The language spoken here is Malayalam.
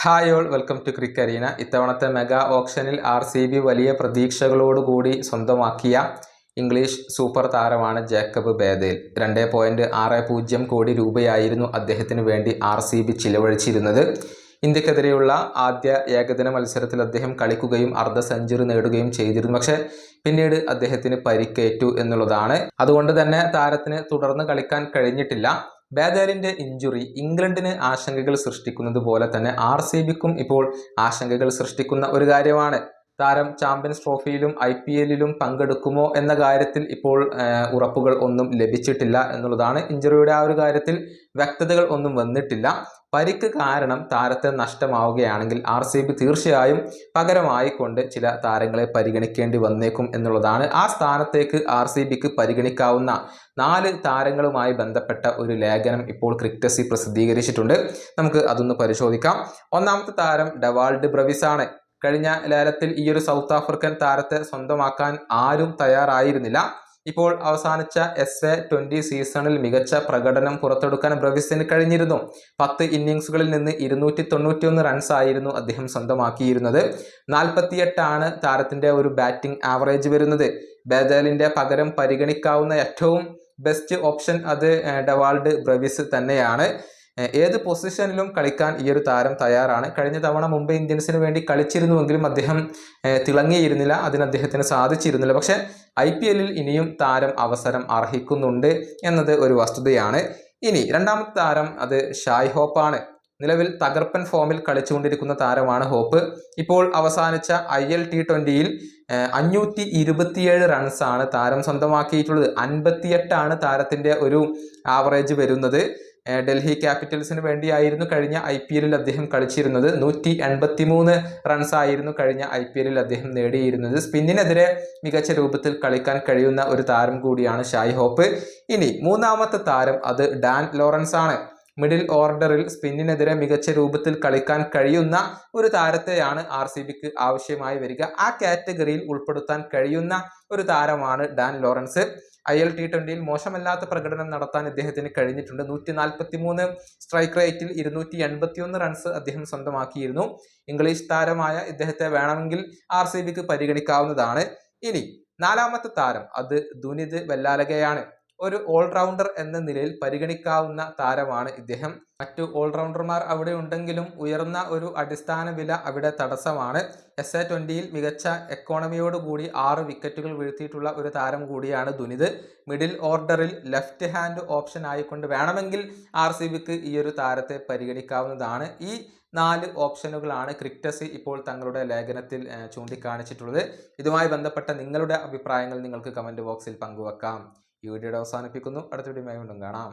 Hi all welcome to Crick Arena. ഇത്തവണത്തെ മെഗാ ഓപ്ഷനിൽ RCB വലിയ പ്രതീക്ഷകളോടുകൂടി സ്വന്തമാക്കിയ ഇംഗ്ലീഷ് സൂപ്പർ താരമാണ് ജേക്കബ് ബേഥേൽ. 2.60 കോടി രൂപയായിരുന്നു അദ്ദേഹത്തിന് വേണ്ടി RCB ചിലവഴിച്ചിരുന്നത്. ഇന്ത്യക്കെതിരെയുള്ള ആദ്യ ഏകദിന മത്സരത്തിൽ അദ്ദേഹം കളിക്കുകയും അർദ്ധ സെഞ്ചുറി നേടുകയും ചെയ്തിരുന്നു. പക്ഷേ പിന്നീട് അദ്ദേഹത്തിന് പരിക്കേറ്റു എന്നുള്ളതാണ്. അതുകൊണ്ട് തന്നെ താരത്തിന് തുടർന്ന് കളിക്കാൻ കഴിഞ്ഞിട്ടില്ല. ബേഥേലിന്റെ ഇഞ്ചുറി ഇംഗ്ലണ്ടിന് ആശങ്കകൾ സൃഷ്ടിക്കുന്നത് പോലെ തന്നെ RCBക്കും ഇപ്പോൾ ആശങ്കകൾ സൃഷ്ടിക്കുന്ന ഒരു കാര്യമാണ്. താരം ചാമ്പ്യൻസ് ട്രോഫിയിലും IPLലും പങ്കെടുക്കുമോ എന്ന കാര്യത്തിൽ ഇപ്പോൾ ഉറപ്പുകൾ ഒന്നും ലഭിച്ചിട്ടില്ല എന്നുള്ളതാണ്. ഇഞ്ചുറിയുടെ ആ ഒരു കാര്യത്തിൽ വ്യക്തതകൾ ഒന്നും വന്നിട്ടില്ല. പരിക്ക് കാരണം താരത്തെ നഷ്ടമാവുകയാണെങ്കിൽ RCB തീർച്ചയായും പകരമായിക്കൊണ്ട് ചില താരങ്ങളെ പരിഗണിക്കേണ്ടി വന്നേക്കും എന്നുള്ളതാണ്. ആ സ്ഥാനത്തേക്ക് RCBക്ക് പരിഗണിക്കാവുന്ന 4 താരങ്ങളുമായി ബന്ധപ്പെട്ട ഒരു ലേഖനം ഇപ്പോൾ ക്രിക്കസി പ്രസിദ്ധീകരിച്ചിട്ടുണ്ട്. നമുക്ക് അതൊന്ന് പരിശോധിക്കാം. ഒന്നാമത്തെ താരം ഡെവാൾഡ് ബ്രവിസ് ആണ്. കഴിഞ്ഞ ലേലത്തിൽ ഈ ഒരു സൗത്ത് ആഫ്രിക്കൻ താരത്തെ സ്വന്തമാക്കാൻ ആരും തയ്യാറായിരുന്നില്ല. ഇപ്പോൾ അവസാനിച്ച SA-20 സീസണിൽ മികച്ച പ്രകടനം പുറത്തെടുക്കാൻ ബ്രവിസിന് കഴിഞ്ഞിരുന്നു. 10 ഇന്നിങ്സുകളിൽ നിന്ന് 291 റൺസ് ആയിരുന്നു അദ്ദേഹം സ്വന്തമാക്കിയിരുന്നത്. 48 താരത്തിന്റെ ഒരു ബാറ്റിംഗ് ആവറേജ് വരുന്നത്. ബേഥേലിന്റെ പകരം പരിഗണിക്കാവുന്ന ഏറ്റവും ബെസ്റ്റ് ഓപ്ഷൻ അത് ഡെവാൾഡ് ബ്രവിസ് തന്നെയാണ്. ഏത് പൊസിഷനിലും കളിക്കാൻ ഈ ഒരു താരം തയ്യാറാണ്. കഴിഞ്ഞ തവണ മുംബൈ ഇന്ത്യൻസിന് വേണ്ടി കളിച്ചിരുന്നുവെങ്കിലും അദ്ദേഹം തിളങ്ങിയിരുന്നില്ല, അതിന് അദ്ദേഹത്തിന് സാധിച്ചിരുന്നില്ല. പക്ഷെ IPLൽ ഇനിയും താരം അവസരം അർഹിക്കുന്നുണ്ട് എന്നത് ഒരു വസ്തുതയാണ്. ഇനി രണ്ടാമത്തെ താരം അത് ഷായ് ഹോപ്പാണ്. നിലവിൽ തകർപ്പൻ ഫോമിൽ കളിച്ചുകൊണ്ടിരിക്കുന്ന താരമാണ് ഹോപ്പ്. ഇപ്പോൾ അവസാനിച്ച IL T20യിൽ 527 റൺസാണ് താരം സ്വന്തമാക്കിയിട്ടുള്ളത്. 58 താരത്തിന്റെ ഒരു ആവറേജ് വരുന്നത്. ഡൽഹി ക്യാപിറ്റൽസിന് വേണ്ടിയായിരുന്നു കഴിഞ്ഞ IPLൽ അദ്ദേഹം കളിച്ചിരുന്നത്. 183 റൺസ് ആയിരുന്നു കഴിഞ്ഞ IPLൽ അദ്ദേഹം നേടിയിരുന്നത്. സ്പിന്നിനെതിരെ മികച്ച രൂപത്തിൽ കളിക്കാൻ കഴിയുന്ന ഒരു താരം കൂടിയാണ് ഷായ് ഹോപ്പ്. ഇനി മൂന്നാമത്തെ താരം അത് ഡാൻ ലോറൻസ് ആണ്. മിഡിൽ ഓർഡറിൽ സ്പിന്നിനെതിരെ മികച്ച രൂപത്തിൽ കളിക്കാൻ കഴിയുന്ന ഒരു താരത്തെയാണ് RCBക്ക് ആവശ്യമായി വരിക. ആ കാറ്റഗറിയിൽ ഉൾപ്പെടുത്താൻ കഴിയുന്ന ഒരു താരമാണ് ഡാൻ ലോറൻസ്. IL T20യിൽ മോശമല്ലാത്ത പ്രകടനം നടത്താൻ ഇദ്ദേഹത്തിന് കഴിഞ്ഞിട്ടുണ്ട്. 143 സ്ട്രൈക്ക് റേറ്റിൽ 281 റൺസ് അദ്ദേഹം സ്വന്തമാക്കിയിരുന്നു. ഇംഗ്ലീഷ് താരമായ ഇദ്ദേഹത്തെ വേണമെങ്കിൽ RCBക്ക് പരിഗണിക്കാവുന്നതാണ്. ഇനി നാലാമത്തെ താരം അത് ദുനിത് വെല്ലാലകയാണ്. ഒരു ഓൾറൗണ്ടർ എന്ന നിലയിൽ പരിഗണിക്കാവുന്ന താരമാണ് ഇദ്ദേഹം. മറ്റു ഓൾറൗണ്ടർമാർ അവിടെ ഉണ്ടെങ്കിലും ഉയർന്ന ഒരു അടിസ്ഥാന വില അവിടെ തടസ്സമാണ്. SA-20യിൽ മികച്ച എക്കോണമിയോടുകൂടി 6 വിക്കറ്റുകൾ വീഴ്ത്തിയിട്ടുള്ള ഒരു താരം കൂടിയാണ് ദുനിത്. മിഡിൽ ഓർഡറിൽ ലെഫ്റ്റ് ഹാൻഡ് ഓപ്ഷൻ ആയിക്കൊണ്ട് വേണമെങ്കിൽ RCBക്ക് ഈ ഒരു താരത്തെ പരിഗണിക്കാവുന്നതാണ്. ഈ 4 ഓപ്ഷനുകളാണ് ക്രിക്കസി ഇപ്പോൾ തങ്ങളുടെ ലേഖനത്തിൽ ചൂണ്ടിക്കാണിച്ചിട്ടുള്ളത്. ഇതുമായി ബന്ധപ്പെട്ട നിങ്ങളുടെ അഭിപ്രായങ്ങൾ നിങ്ങൾക്ക് കമന്റ് ബോക്സിൽ പങ്കുവെക്കാം. ഈ വീഡിയോയുടെ അവസാനിപ്പിക്കുന്നു. അടുത്ത വീഡിയോയുമായി വീണ്ടും കാണാം.